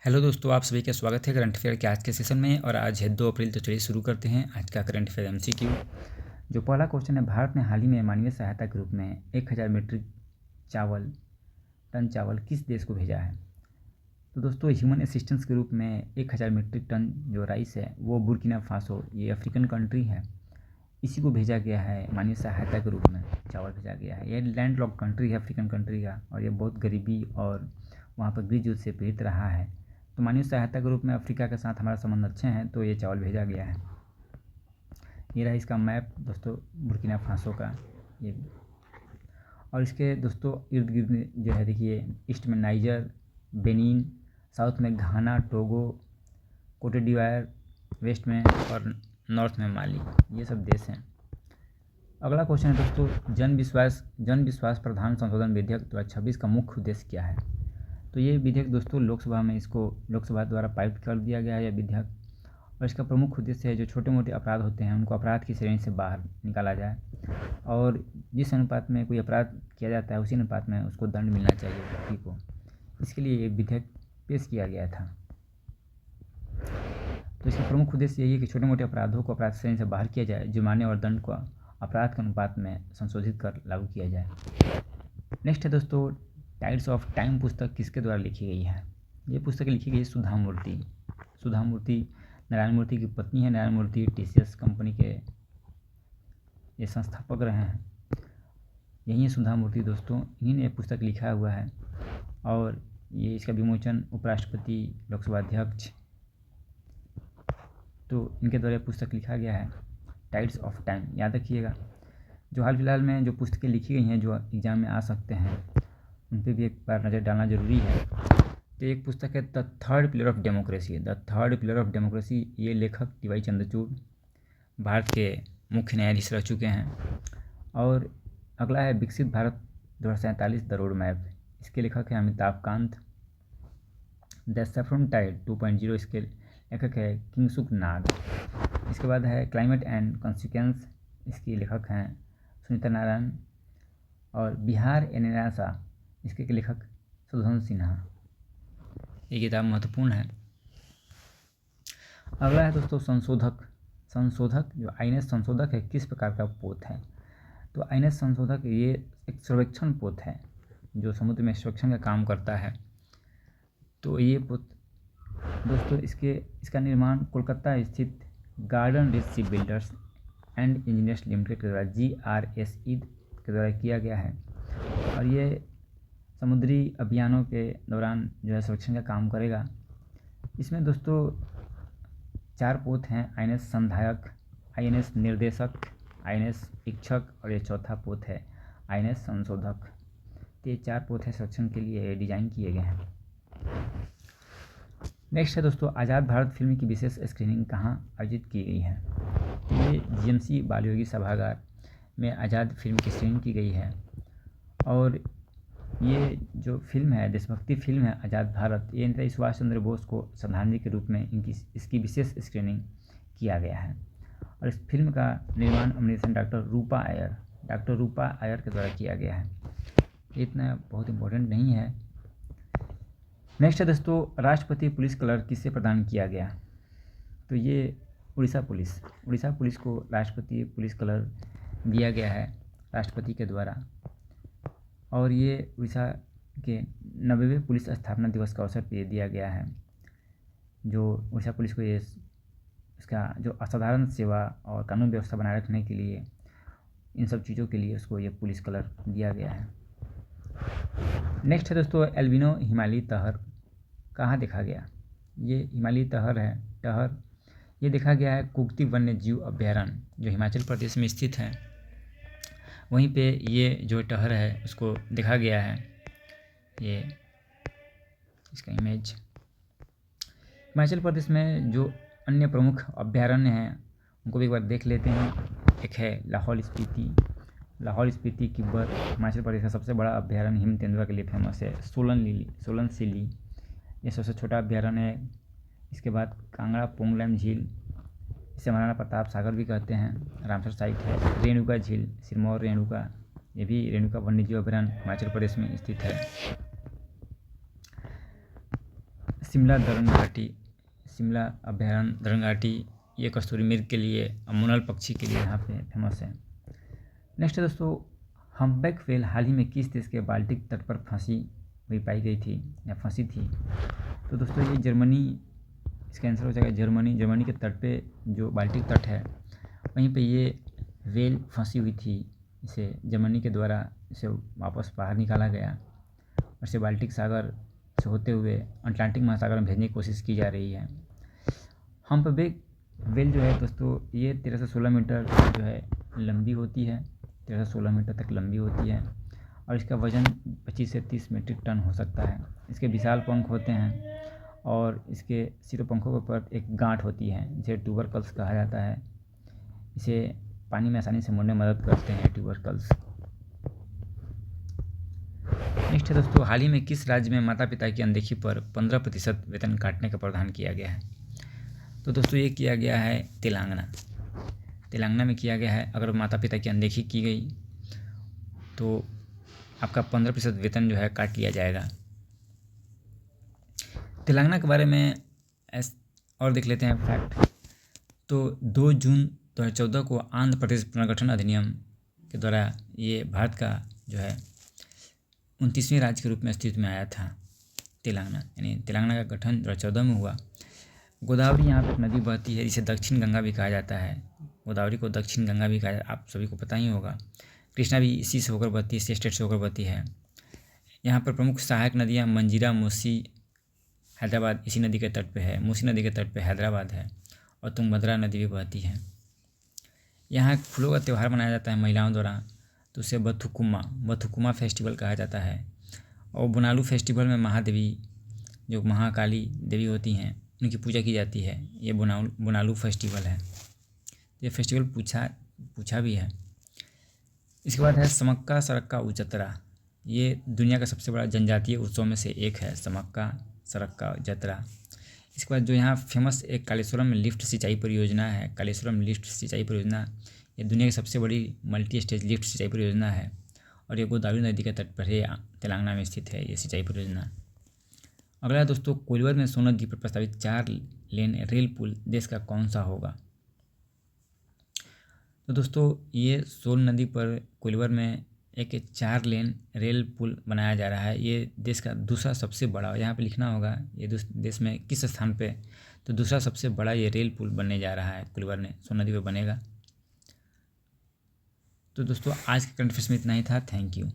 Hello दोस्तों, आप सभी का स्वागत है करंट अफेयर के आज के सेशन में। और आज है 2 अप्रैल, तो चलिए शुरू करते हैं आज का करंट अफेयर एमसीक्यू। जो पहला क्वेश्चन है, भारत ने हाल ही में मानवीय सहायता के रूप में 1000 मीट्रिक टन चावल किस देश को भेजा है? तो दोस्तों, ह्यूमन असिस्टेंस के रूप में 1000 मीट्रिक टन जो राइस है वो बुर्किना फासो, ये अफ्रीकन कंट्री है, इसी को भेजा गया है। मानवीय सहायता के रूप में चावल भेजा गया है। ये लैंड लॉक्ड कंट्री है अफ्रीकन कंट्री का, और ये बहुत गरीबी और वहाँ पर गृह युद्ध से पीड़ित रहा है। तो मानवीय सहायता के रूप में अफ्रीका के साथ हमारा संबंध अच्छे हैं, तो ये चावल भेजा गया है। ये रहा इसका मैप दोस्तों, बुर्किना फासो का ये। और इसके दोस्तों इर्द गिर्द जो है देखिए, ईस्ट में नाइजर, बेनिन, साउथ में घाना, टोगो, कोटे डिवायर, वेस्ट में, और नॉर्थ में माली, ये सब देश हैं। अगला क्वेश्चन है दोस्तों, जन विश्वास प्रधान संशोधन विधेयक 2026 का मुख्य उद्देश्य क्या है? तो ये विधेयक दोस्तों लोकसभा में इसको लोकसभा द्वारा पारित कर दिया गया है यह विधेयक। और इसका प्रमुख उद्देश्य है जो छोटे मोटे अपराध होते हैं उनको अपराध की श्रेणी से बाहर निकाला जाए, और जिस अनुपात में कोई अपराध किया जाता है उसी अनुपात में उसको दंड मिलना चाहिए व्यक्ति को। इसके लिए ये विधेयक पेश किया गया था। तो इसका प्रमुख उद्देश्य यही है कि छोटे मोटे अपराधों को अपराध श्रेणी से बाहर किया जाए, जुर्माने और दंड को अपराध के अनुपात में संशोधित कर लागू किया जाए। नेक्स्ट है दोस्तों, टाइड्स ऑफ टाइम पुस्तक किसके द्वारा लिखी गई है? ये पुस्तक लिखी गई है सुधा मूर्ति। सुधा मूर्ति नारायण मूर्ति की पत्नी है। नारायण मूर्ति टीसीएस कंपनी के ये संस्थापक रहे हैं। यही है सुधा मूर्ति दोस्तों, इन्हीं ने ये पुस्तक लिखा हुआ है। और ये इसका विमोचन उपराष्ट्रपति, लोकसभा अध्यक्ष, तो इनके द्वारा पुस्तक लिखा गया है टाइड्स ऑफ टाइम। याद रखिएगा, जो हाल फिलहाल में जो पुस्तकें लिखी गई हैं जो एग्ज़ाम में आ सकते हैं उन पर भी एक बार नज़र डालना ज़रूरी है। तो एक पुस्तक है the third pillar of democracy. The third pillar of democracy, ये लेखक टी.वाई. चंद्रचूड़ भारत के मुख्य न्यायाधीश रह चुके हैं। और अगला है विकसित भारत 2047 द रोड मैप। इसके लेखक है Amitabh Kant. The saffron tide 2.0, इसके लेखक है किंगसुक नाग। इसके बाद है क्लाइमेट एंड कॉन्सिक्वेंस, इसके लेखक हैं सुनीता नारायण। और बिहार एनिरासा, इसके लेखक सुधन सिन्हा। ये किताब महत्वपूर्ण है। अगला है दोस्तों संशोधक जो आईएनएस संशोधक है किस प्रकार का पोत है? तो आईएनएस संशोधक ये एक सर्वेक्षण पोत है जो समुद्र में सर्वेक्षण का काम करता है। तो ये पोत दोस्तों इसका निर्माण कोलकाता स्थित garden rich ship builders and engineers limited के द्वारा GRSE के द्वारा किया गया है। और ये समुद्री अभियानों के दौरान जो है संरक्षण का काम करेगा। इसमें दोस्तों 4 पोत हैं, आईएनएस संधायक, आईएनएस निर्देशक, आईएनएस इच्छक, और ये चौथा पोत है आईएनएस संशोधक। तो ये 4 पोत है संरक्षण के लिए डिजाइन किए गए हैं। नेक्स्ट है दोस्तों, आज़ाद भारत फिल्म की विशेष स्क्रीनिंग कहाँ आयोजित की गई है? ये GMC बालयोगी सभागार में आज़ाद फिल्म की स्क्रीनिंग की गई है। और ये जो फिल्म है देशभक्ति फिल्म है आज़ाद भारत, ये नेताजी सुभाष चंद्र बोस को श्रद्धांजलि के रूप में इसकी विशेष स्क्रीनिंग किया गया है। और इस फिल्म का निर्माण निर्देशन डॉक्टर रूपा आयर के द्वारा किया गया है। इतना बहुत इम्पोर्टेंट नहीं है। नेक्स्ट है दोस्तों, राष्ट्रपति पुलिस कलर किसे प्रदान किया गया? तो ये उड़ीसा पुलिस को राष्ट्रपति पुलिस कलर दिया गया है राष्ट्रपति के द्वारा। और ये उड़ीसा के 90वें पुलिस स्थापना दिवस का अवसर पे दिया गया है। जो उड़ीसा पुलिस को ये इसका जो असाधारण सेवा और कानून व्यवस्था बनाए रखने के लिए, इन सब चीज़ों के लिए उसको ये पुलिस कलर दिया गया है। नेक्स्ट है दोस्तों, एल्बिनो हिमालयी तहर कहाँ देखा गया? ये हिमालयी टहर ये देखा गया है कुक्ति वन्य जीव अभ्यारण्य जो हिमाचल प्रदेश में स्थित है। वहीं पे ये जो टहर है उसको देखा गया है। ये इसका इमेज हिमाचल प्रदेश में जो अन्य प्रमुख अभ्यारण्य हैं उनको भी एक बार देख लेते हैं। एक है लाहौल स्पीति तिब्बत, हिमाचल प्रदेश का सबसे बड़ा अभ्यारण्य हिम तेंदुआ के लिए फेमस है। सोलन सिली ये सबसे छोटा अभ्यारण्य है। इसके बाद कांगड़ा पोंगलैम झील, इसे महाराणा प्रताप सागर भी कहते हैं, रामसर साइट है। रेणुका झील, सिरमौर रेणुका, ये भी रेणुका वन्यजीव अभयारण्य हिमाचल प्रदेश में स्थित है। शिमला दरन घाटी, शिमला अभयारण्य दरन घाटी ये कस्तूरी मृग के लिए और मोनाल पक्षी के लिए यहाँ पे फेमस है। नेक्स्ट है दोस्तों, हम्पबैक व्हेल हाल ही में किस देश के बाल्टिक तट पर फंसी हुई पाई गई थी या फंसी थी? तो दोस्तों ये जर्मनी, इसका आंसर हो जाएगा जर्मनी। जर्मनी के तट पे जो बाल्टिक तट है वहीं पे ये व्हेल फंसी हुई थी। इसे जर्मनी के द्वारा इसे वापस बाहर निकाला गया और इसे बाल्टिक सागर से होते हुए अटलांटिक महासागर में भेजने की कोशिश की जा रही है। हम्पबैक व्हेल जो है दोस्तों ये 13 से 16 मीटर जो है लंबी होती है, 13 से 16 मीटर तक लंबी होती है और इसका वज़न 25 से 30 मीट्रिक टन हो सकता है। इसके विशाल पंख होते हैं और इसके सिरों पंखों के ऊपर एक गांठ होती है जिसे ट्यूबरकल्स कहा जाता है। इसे पानी में आसानी से मुड़ने में मदद करते हैं ट्यूबरकल्स। नेक्स्ट है दोस्तों, हाल ही में किस राज्य में माता पिता की अनदेखी पर 15% वेतन काटने का प्रावधान किया गया है? तो दोस्तों ये किया गया है तेलंगाना। तेलंगाना में किया गया है, अगर माता पिता की अनदेखी की गई तो आपका 15% वेतन जो है काट लिया जाएगा। तेलंगाना के बारे में और देख लेते हैं फैक्ट। तो 2 जून 2014 को आंध्र प्रदेश पुनर्गठन अधिनियम के द्वारा ये भारत का जो है 29वें राज्य के रूप में अस्तित्व में आया था तेलंगाना, यानी तेलंगाना का गठन 2014 में हुआ। गोदावरी यहाँ पर नदी बहती है जिसे दक्षिण गंगा भी कहा जाता है। गोदावरी को दक्षिण गंगा भी कहा जाता है, आप सभी को पता ही होगा। कृष्णा भी इसी से होकर बहती है, इसी स्टेट से होकर बहती है। यहाँ पर प्रमुख सहायक नदियाँ मंजीरा, मूसी, हैदराबाद इसी नदी के तट पे है। मूसी नदी के तट पे हैदराबाद है और तुंगभद्रा नदी भी बहती है। यहाँ फूलों का त्यौहार मनाया जाता है महिलाओं द्वारा, तो उसे बथुकुमा फेस्टिवल कहा जाता है। और बुनालू फेस्टिवल में महादेवी जो महाकाली देवी होती हैं उनकी पूजा की जाती है। ये बुनालू फेस्टिवल है। ये फेस्टिवल पूछा भी है। इसके बाद है समक्का सरक्का उजतरा। ये दुनिया का सबसे बड़ा जनजातीय उत्सव में से एक है, समक्का सरक्का जतरा। इसके बाद जो यहाँ फेमस एक कालेश्वरम लिफ्ट सिंचाई परियोजना है। कालेश्वरम लिफ्ट सिंचाई परियोजना ये दुनिया की सबसे बड़ी मल्टी स्टेज लिफ्ट सिंचाई परियोजना है और ये गोदावरी नदी के तट पर है, तेलंगाना में स्थित है ये सिंचाई परियोजना। अगला दोस्तों, कोइलवर में सोन नदी पर प्रस्तावित 4 लेन रेल पुल देश का कौन सा होगा? तो दोस्तों ये सोन नदी पर कोइलवर में एक 4 लेन रेल पुल बनाया जा रहा है। ये देश का दूसरा सबसे बड़ा, यहाँ पे लिखना होगा ये देश में किस स्थान पे, तो दूसरा सबसे बड़ा ये रेल पुल बनने जा रहा है, कोइलवर में सोन नदी पर बनेगा। तो दोस्तों आज के करंट अफेयर्स में इतना ही था। Thank you.